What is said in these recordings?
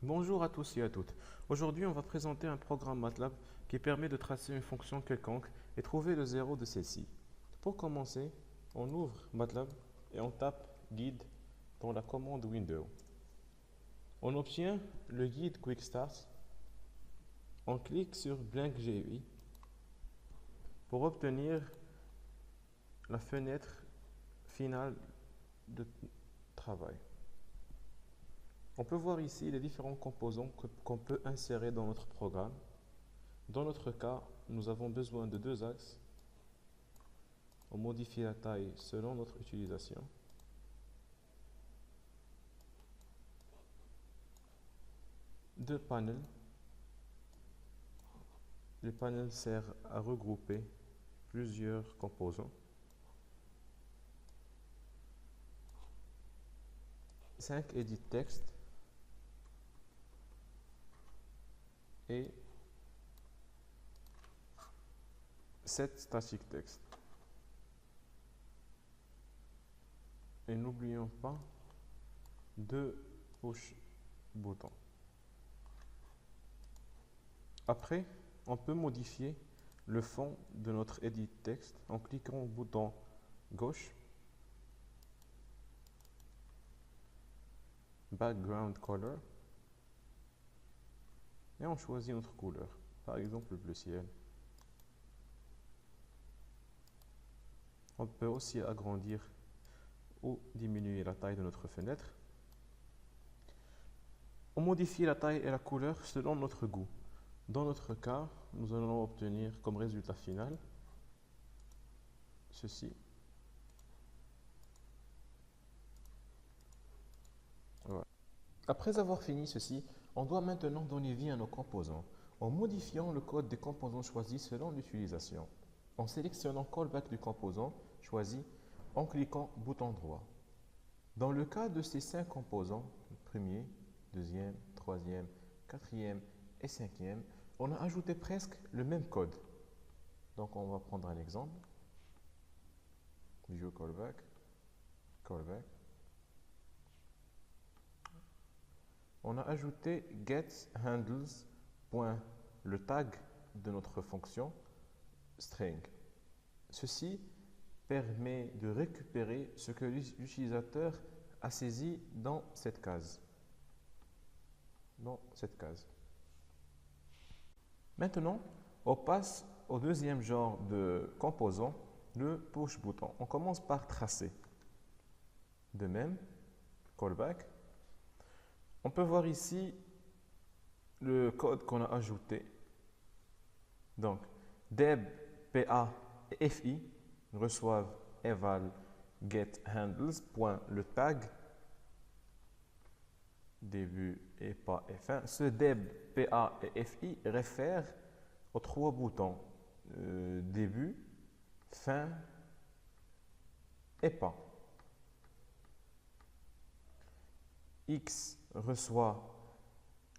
Bonjour à tous et à toutes. Aujourd'hui, on va présenter un programme MATLAB qui permet de tracer une fonction quelconque et trouver le zéro de celle-ci. Pour commencer, on ouvre MATLAB et on tape guide dans la commande Window. On obtient le guide Quick Start. On clique sur Blank GUI pour obtenir la fenêtre finale de travail. On peut voir ici les différents composants qu'on peut insérer dans notre programme. Dans notre cas, nous avons besoin de deux axes. On modifie la taille selon notre utilisation. Deux panels. Le panel sert à regrouper plusieurs composants. 5 edit text et 7 static text. Et n'oublions pas deux push boutons. Après, on peut modifier le fond de notre edit text en cliquant au bouton gauche, background color, et on choisit notre couleur, par exemple le bleu ciel. On peut aussi agrandir ou diminuer la taille de notre fenêtre. On modifie la taille et la couleur selon notre goût. Dans notre cas, nous allons obtenir comme résultat final ceci. Voilà. Après avoir fini ceci, on doit maintenant donner vie à nos composants en modifiant le code des composants choisis selon l'utilisation, en sélectionnant Callback du composant choisi en cliquant bouton droit. Dans le cas de ces 5 composants, le premier, deuxième, troisième, quatrième et cinquième, on a ajouté presque le même code. Donc on va prendre un exemple. View callback, callback. On a ajouté getHandles, le tag de notre fonction string. Ceci permet de récupérer ce que l'utilisateur a saisi dans cette case. Maintenant, on passe au deuxième genre de composant, le push bouton. On commence par tracer. De même, callback. On peut voir ici le code qu'on a ajouté. Donc, deb, pa et fi reçoivent eval getHandles, le tag début et pas et fin. Ce deb, pa et fi réfèrent aux trois boutons début, fin et pas. X reçoit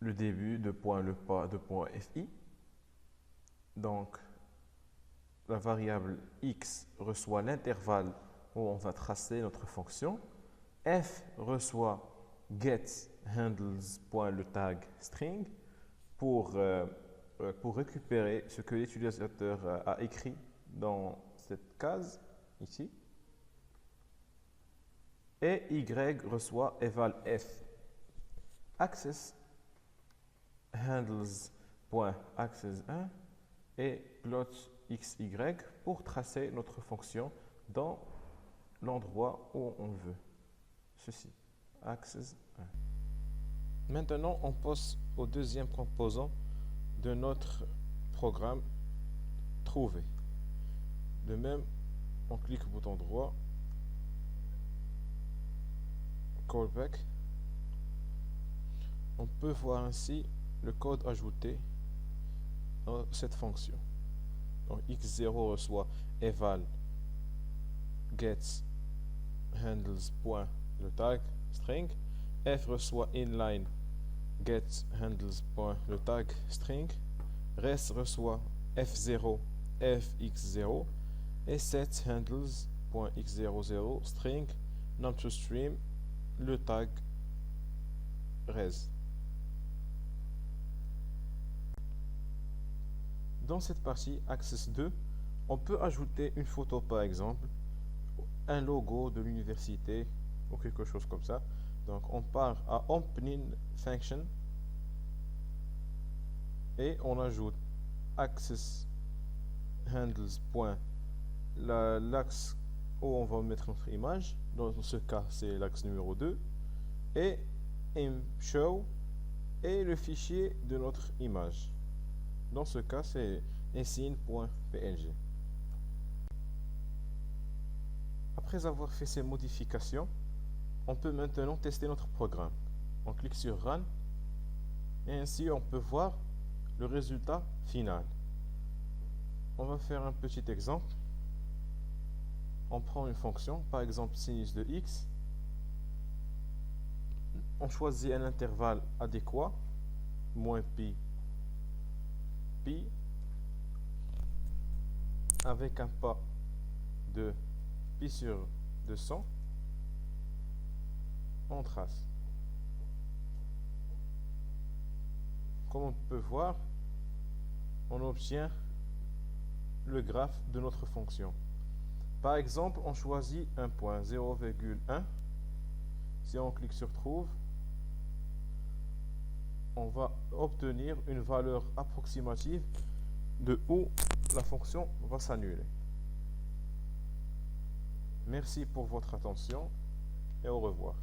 le début de point le pas de point fi. Donc, la variable x reçoit l'intervalle où on va tracer notre fonction. F reçoit getHandles, le tag string pour récupérer ce que l'utilisateur a écrit dans cette case ici. Et y reçoit eval f. Access handles.access1 et plot xy pour tracer notre fonction dans l'endroit où on veut. Ceci, access 1. Maintenant, on passe au deuxième composant de notre programme, trouver. De même, on clique au bouton droit, callback. On peut voir ainsi le code ajouté dans cette fonction. Donc x0 reçoit eval getHandles, le tag string. F reçoit inline getHandles, le tag string. Res reçoit f0 fx0 et set handles.x00 string num2stream le tag res. Dans cette partie Access 2, on peut ajouter une photo par exemple, un logo de l'université ou quelque chose comme ça. Donc on part à opening function et on ajoute access handles point l'axe où on va mettre notre image. Dans ce cas c'est l'axe numéro 2 et show et le fichier de notre image. Dans ce cas c'est insigne.png. Après avoir fait ces modifications, on peut maintenant tester notre programme. On clique sur Run et ainsi on peut voir le résultat final. On va faire un petit exemple. On prend une fonction, par exemple sinus de x. On choisit un intervalle adéquat, moins pi, avec un pas de pi sur 200. On trace. Comme on peut voir, on obtient le graphe de notre fonction. Par exemple, on choisit un point 0,1. Si on clique sur Trouve, on va obtenir une valeur approximative de où la fonction va s'annuler. Merci pour votre attention et au revoir.